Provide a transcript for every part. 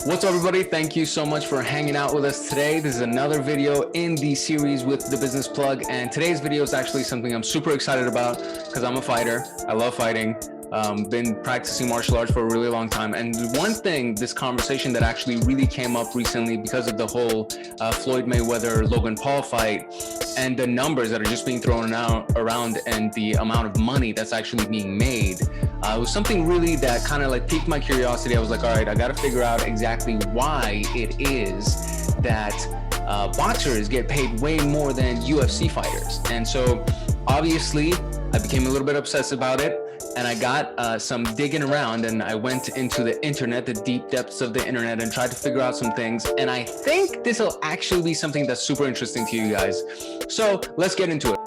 What's up, everybody? Thank you so much for hanging out with us today. This is another video in the series with the Business Plug, and today's video is actually something I'm super excited about because I'm a fighter. I love fighting. Been practicing martial arts for a really long time, and one thing, this conversation that actually really came up recently because of the whole Floyd Mayweather Logan Paul fight and the numbers that are just being thrown out around and the amount of money that's actually being made. It was something really that kind of like piqued my curiosity. I was like, all right, I got to figure out exactly why it is that boxers get paid way more than UFC fighters. And so obviously I became a little bit obsessed about it, and I got some digging around, and I went into the internet, the deep depths of the internet, and tried to figure out some things. And I think this will actually be something that's super interesting to you guys. So let's get into it.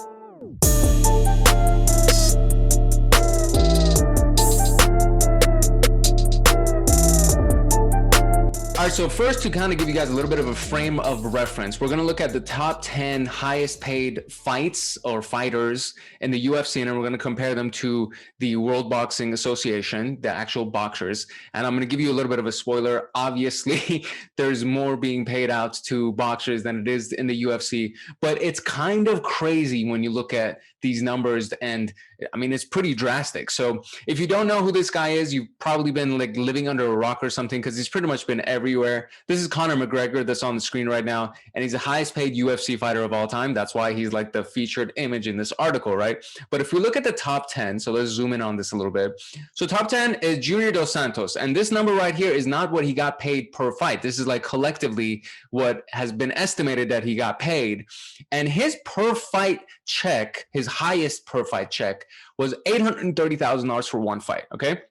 All right, so first, to kind of give you guys a little bit of a frame of reference, we're going to look at the top 10 highest paid fights or fighters in the UFC, and we're going to compare them to the World Boxing Association, the actual boxers. And I'm going to give you a little bit of a spoiler. Obviously, there's more being paid out to boxers than it is in the UFC, but it's kind of crazy when you look at these numbers, and I mean, it's pretty drastic. So if you don't know who this guy is, you've probably been like living under a rock or something, because he's pretty much been everywhere. This is Conor McGregor that's on the screen right now, and he's the highest paid UFC fighter of all time. That's why he's like the featured image in this article, right? But if we look at the top 10, so let's zoom in on this a little bit. So top 10 is Junior Dos Santos, and this number right here is not what he got paid per fight. This is like collectively what has been estimated that he got paid, and his per fight check, his highest per fight check, was $830,000 for one fight. Okay,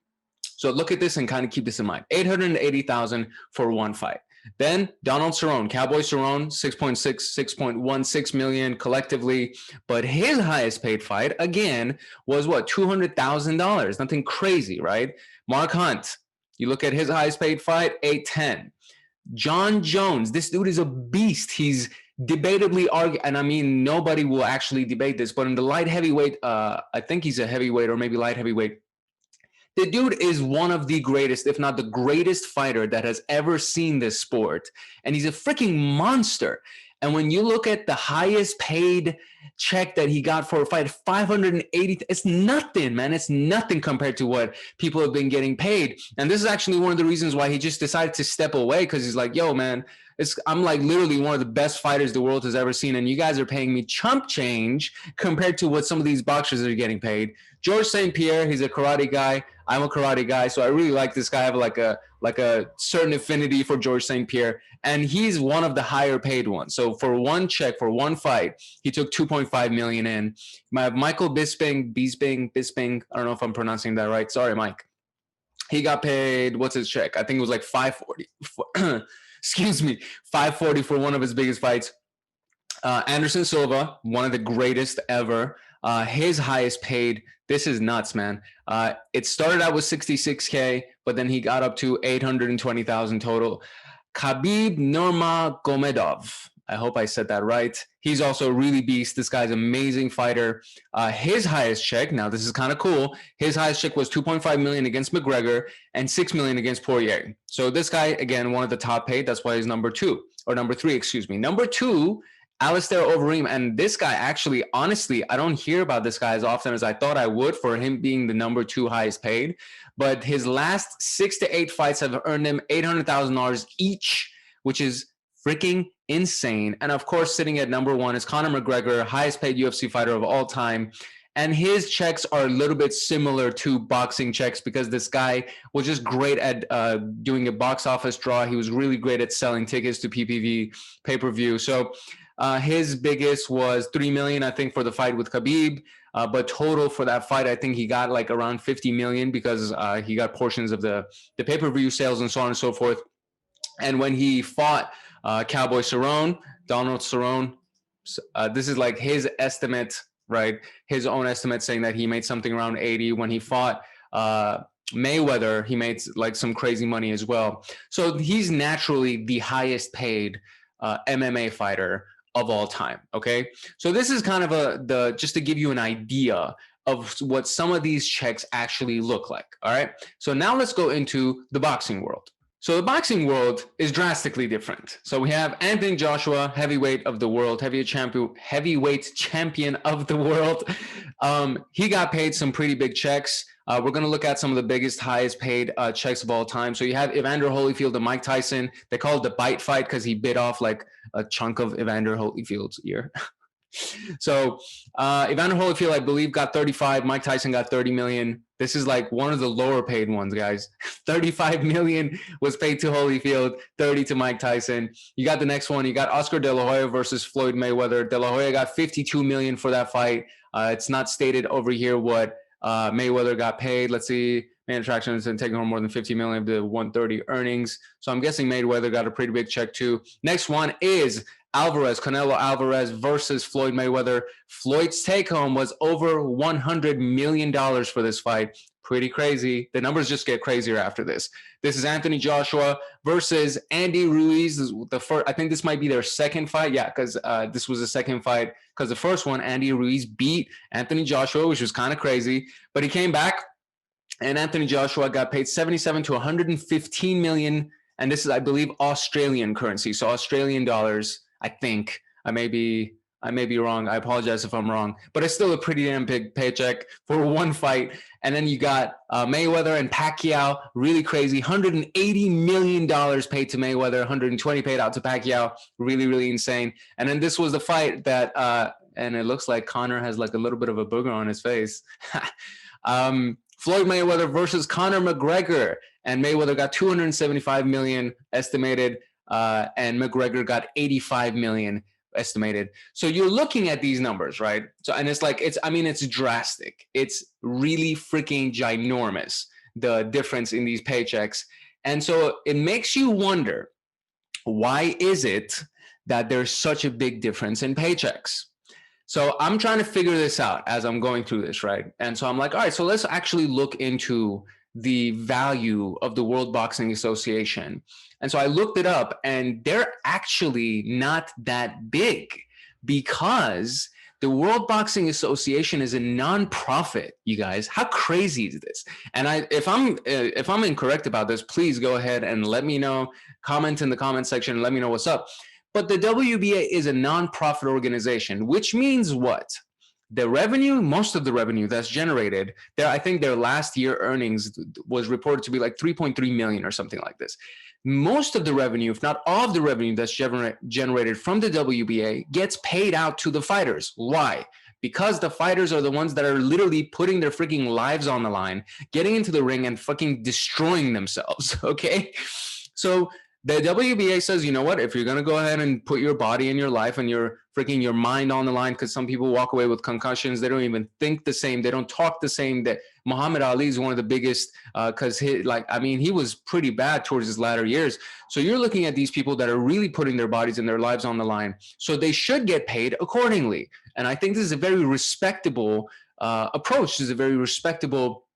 so look at this and kind of keep this in mind. $880,000 for one fight. Then Donald Cerrone, Cowboy Cerrone, 6.16 million collectively, but his highest paid fight again was what, $200,000. Nothing crazy, right? Mark Hunt, you look at his highest paid fight, 810. John Jones, this dude is a beast. He's debatably and I mean, nobody will actually debate this, but in the light heavyweight, I think he's a heavyweight or maybe light heavyweight, the dude is one of the greatest, if not the greatest fighter that has ever seen this sport. And he's a freaking monster. And when you look at the highest paid check that he got for a fight, 580, it's nothing, man. It's nothing compared to what people have been getting paid. And this is actually one of the reasons why he just decided to step away, because he's like, yo, man, I'm like literally one of the best fighters the world has ever seen, and you guys are paying me chump change compared to what some of these boxers are getting paid. George St. Pierre, he's a karate guy. I'm a karate guy, so I really like this guy. I have like a certain affinity for George St. Pierre, and he's one of the higher paid ones. So for one check, for one fight, he took 2.5 million in. Michael Bisping, I don't know if I'm pronouncing that right. Sorry, Mike. He got paid, what's his check? I think it was like 540. Excuse me, 540 for one of his biggest fights. Anderson Silva, one of the greatest ever. His highest paid, this is nuts, man. It started out with 66K, but then he got up to 820,000 total. Khabib Nurmagomedov, I hope I said that right. He's also a really beast. This guy's an amazing fighter. His highest check, now this is kind of cool. His highest check was 2.5 million against McGregor and 6 million against Poirier. So this guy, again, one of the top paid. That's why he's number three, excuse me. Number two, Alistair Overeem. And this guy, actually, honestly, I don't hear about this guy as often as I thought I would, for him being the number two highest paid. But his last 6 to 8 fights have earned him $800,000 each, which is freaking insane. And of course, sitting at number one is Conor McGregor, highest paid UFC fighter of all time. And his checks are a little bit similar to boxing checks, because this guy was just great at doing a box office draw. He was really great at selling tickets to PPV, pay-per-view. So his biggest was 3 million, I think, for the fight with Khabib. But total for that fight, I think he got like around 50 million, because he got portions of the pay-per-view sales and so on and so forth. And when he fought Cowboy Cerrone, Donald Cerrone, this is like his estimate, right? His own estimate, saying that he made something around 80. When he fought Mayweather, he made like some crazy money as well. So he's naturally the highest paid MMA fighter of all time. Okay, so this is kind of just to give you an idea of what some of these checks actually look like. All right, so now let's go into the boxing world. So the boxing world is drastically different. So we have Anthony Joshua, heavyweight of the world, heavyweight champion of the world. He got paid some pretty big checks. We're going to look at some of the biggest, highest paid checks of all time. So you have Evander Holyfield and Mike Tyson. They call it the bite fight because he bit off like a chunk of Evander Holyfield's ear. So Evander Holyfield, I believe, got 35. Mike Tyson got 30 million. This is like one of the lower paid ones, guys. 35 million was paid to Holyfield, 30 to Mike Tyson. You got the next one. You got Oscar De La Hoya versus Floyd Mayweather. De La Hoya got 52 million for that fight. It's not stated over here what Mayweather got paid. Let's see. Main attractions and taking home more than 50 million of the 130 earnings. So I'm guessing Mayweather got a pretty big check too. Next one is Canelo Alvarez versus Floyd Mayweather. Floyd's take home was over $100 million for this fight. Pretty crazy. The numbers just get crazier after this. This is Anthony Joshua versus Andy Ruiz. The first, I think this might be their second fight. Yeah, because this was the second fight. Because the first one, Andy Ruiz beat Anthony Joshua, which was kind of crazy. But he came back, and Anthony Joshua got paid 77 to 115 million. And this is, I believe, Australian currency. So Australian dollars, I think. I may be wrong. I apologize if I'm wrong. But it's still a pretty damn big paycheck for one fight. And then you got Mayweather and Pacquiao, really crazy. $180 million paid to Mayweather, 120 paid out to Pacquiao. Really, really insane. And then this was the fight that, and it looks like Conor has like a little bit of a booger on his face. Floyd Mayweather versus Conor McGregor, and Mayweather got 275 million estimated, and McGregor got 85 million estimated. So you're looking at these numbers, right? So, and it's like, it's drastic. It's really freaking ginormous, the difference in these paychecks. And so it makes you wonder, why is it that there's such a big difference in paychecks? So I'm trying to figure this out as I'm going through this, right? And so I'm like, all right, so let's actually look into the value of the World Boxing Association. And so I looked it up, and they're actually not that big, because the World Boxing Association is a nonprofit, you guys. How crazy is this? And if I'm incorrect about this, please go ahead and let me know. Comment in the comment section and let me know what's up. But the WBA is a nonprofit organization, which means what? The revenue, most of the revenue that's generated there, I think their last year earnings was reported to be like 3.3 million or something like this. Most of the revenue, if not all of the revenue that's generated from the WBA, gets paid out to the fighters. Why? Because the fighters are the ones that are literally putting their freaking lives on the line, getting into the ring and fucking destroying themselves, okay? So the WBA says, you know what, if you're going to go ahead and put your body and your life and your mind on the line, because some people walk away with concussions, they don't even think the same, they don't talk the same. That Muhammad Ali is one of the biggest, because he was pretty bad towards his latter years. So you're looking at these people that are really putting their bodies and their lives on the line. So they should get paid accordingly. And I think this is a very respectable approach. This is a very respectable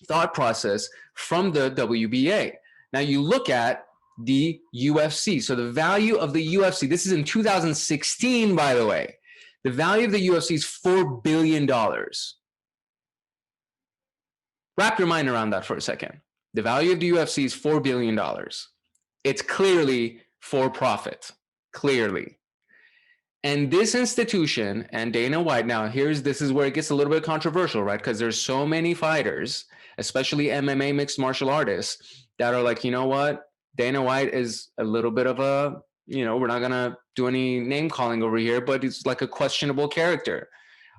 thought process from the WBA. Now you look at the UFC. So the value of the UFC, this is in 2016, by the way. The value of the UFC is $4 billion. Wrap your mind around that for a second. The value of the UFC is $4 billion. It's clearly for profit, clearly. And this institution and Dana White, now this is where it gets a little bit controversial, right? Because there's so many fighters, especially MMA mixed martial artists, that are like, you know what? Dana White is a little bit of a, we're not going to do any name calling over here, but it's like a questionable character.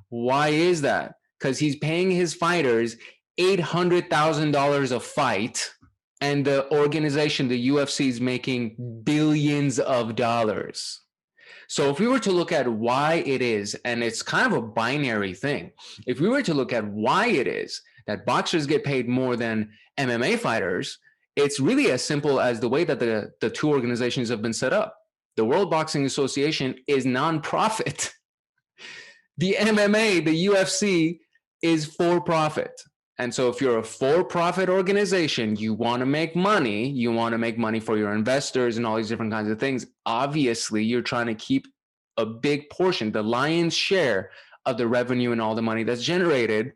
Why is that? Because he's paying his fighters $800,000 a fight, and the organization, the UFC, is making billions of dollars. So if we were to look at why it is, and it's kind of a binary thing, if we were to look at why it is that boxers get paid more than MMA fighters, it's really as simple as the way that the two organizations have been set up. The World Boxing Association is nonprofit. The MMA, the UFC, is for profit. And so if you're a for-profit organization, you want to make money, you want to make money for your investors and all these different kinds of things. Obviously, you're trying to keep a big portion, the lion's share of the revenue and all the money that's generated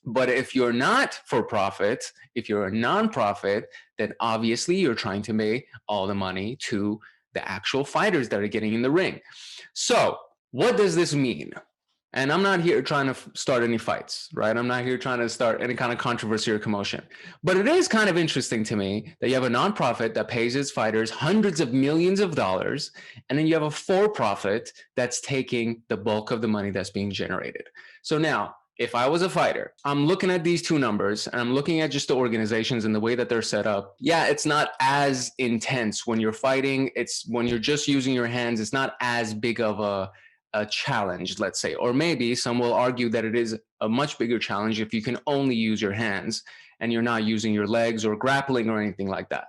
But if you're not for profit, if you're a nonprofit, then obviously you're trying to make all the money to the actual fighters that are getting in the ring. So what does this mean? And I'm not here trying to start any fights, right? I'm not here trying to start any kind of controversy or commotion. But it is kind of interesting to me that you have a nonprofit that pays its fighters hundreds of millions of dollars, and then you have a for-profit that's taking the bulk of the money that's being generated. So now, if I was a fighter, I'm looking at these two numbers and I'm looking at just the organizations and the way that they're set up. Yeah, it's not as intense when you're fighting. It's when you're just using your hands, it's not as big of a challenge, let's say. Or maybe some will argue that it is a much bigger challenge if you can only use your hands and you're not using your legs or grappling or anything like that.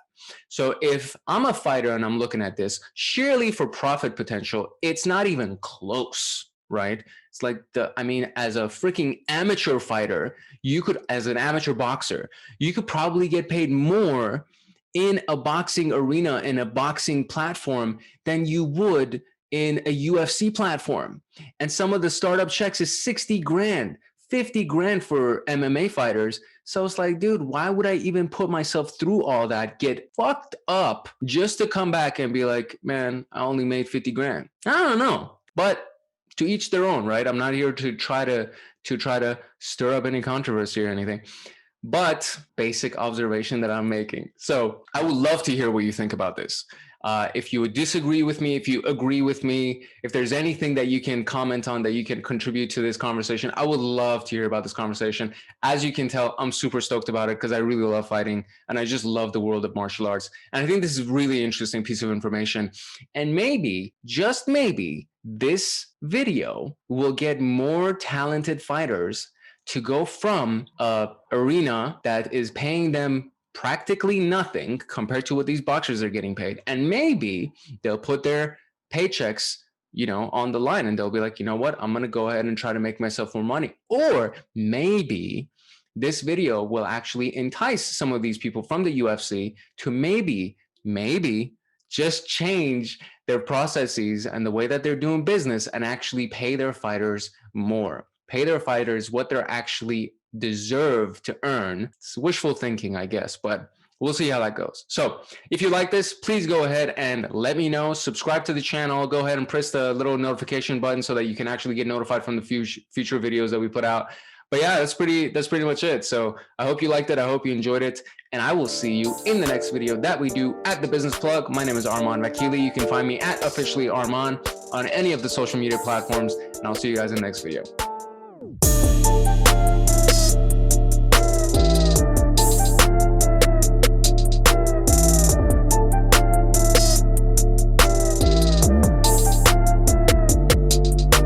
So if I'm a fighter and I'm looking at this, surely for profit potential, it's not even close, right? It's like as a freaking amateur fighter, you could, as an amateur boxer, you could probably get paid more in a boxing arena, in a boxing platform, than you would in a UFC platform. And some of the startup checks is 60 grand, 50 grand for MMA fighters. So it's like, dude, why would I even put myself through all that, get fucked up just to come back and be like, man, I only made 50 grand. I don't know. But to each their own, right? I'm not here to try to stir up any controversy or anything, but basic observation that I'm making. So I would love to hear what you think about this. If you would disagree with me, if you agree with me, if there's anything that you can comment on that you can contribute to this conversation, I would love to hear about this conversation. As you can tell, I'm super stoked about it because I really love fighting and I just love the world of martial arts. And I think this is a really interesting piece of information. And maybe, just maybe, this video will get more talented fighters to go from a arena that is paying them practically nothing compared to what these boxers are getting paid. And maybe they'll put their paychecks, on the line and they'll be like, you know what, I'm going to go ahead and try to make myself more money. Or maybe this video will actually entice some of these people from the UFC to maybe just change their processes and the way that they're doing business and actually pay their fighters more. Pay their fighters what they're actually deserve to earn. It's wishful thinking, I guess, but we'll see how that goes. So if you like this, please go ahead and let me know. Subscribe to the channel. Go ahead and press the little notification button so that you can actually get notified from the future videos that we put out. But yeah, that's pretty much it. So I hope you liked it. I hope you enjoyed it. And I will see you in the next video that we do at The Business Plug. My name is Arman Vakili. You can find me at officially Arman on any of the social media platforms. And I'll see you guys in the next video.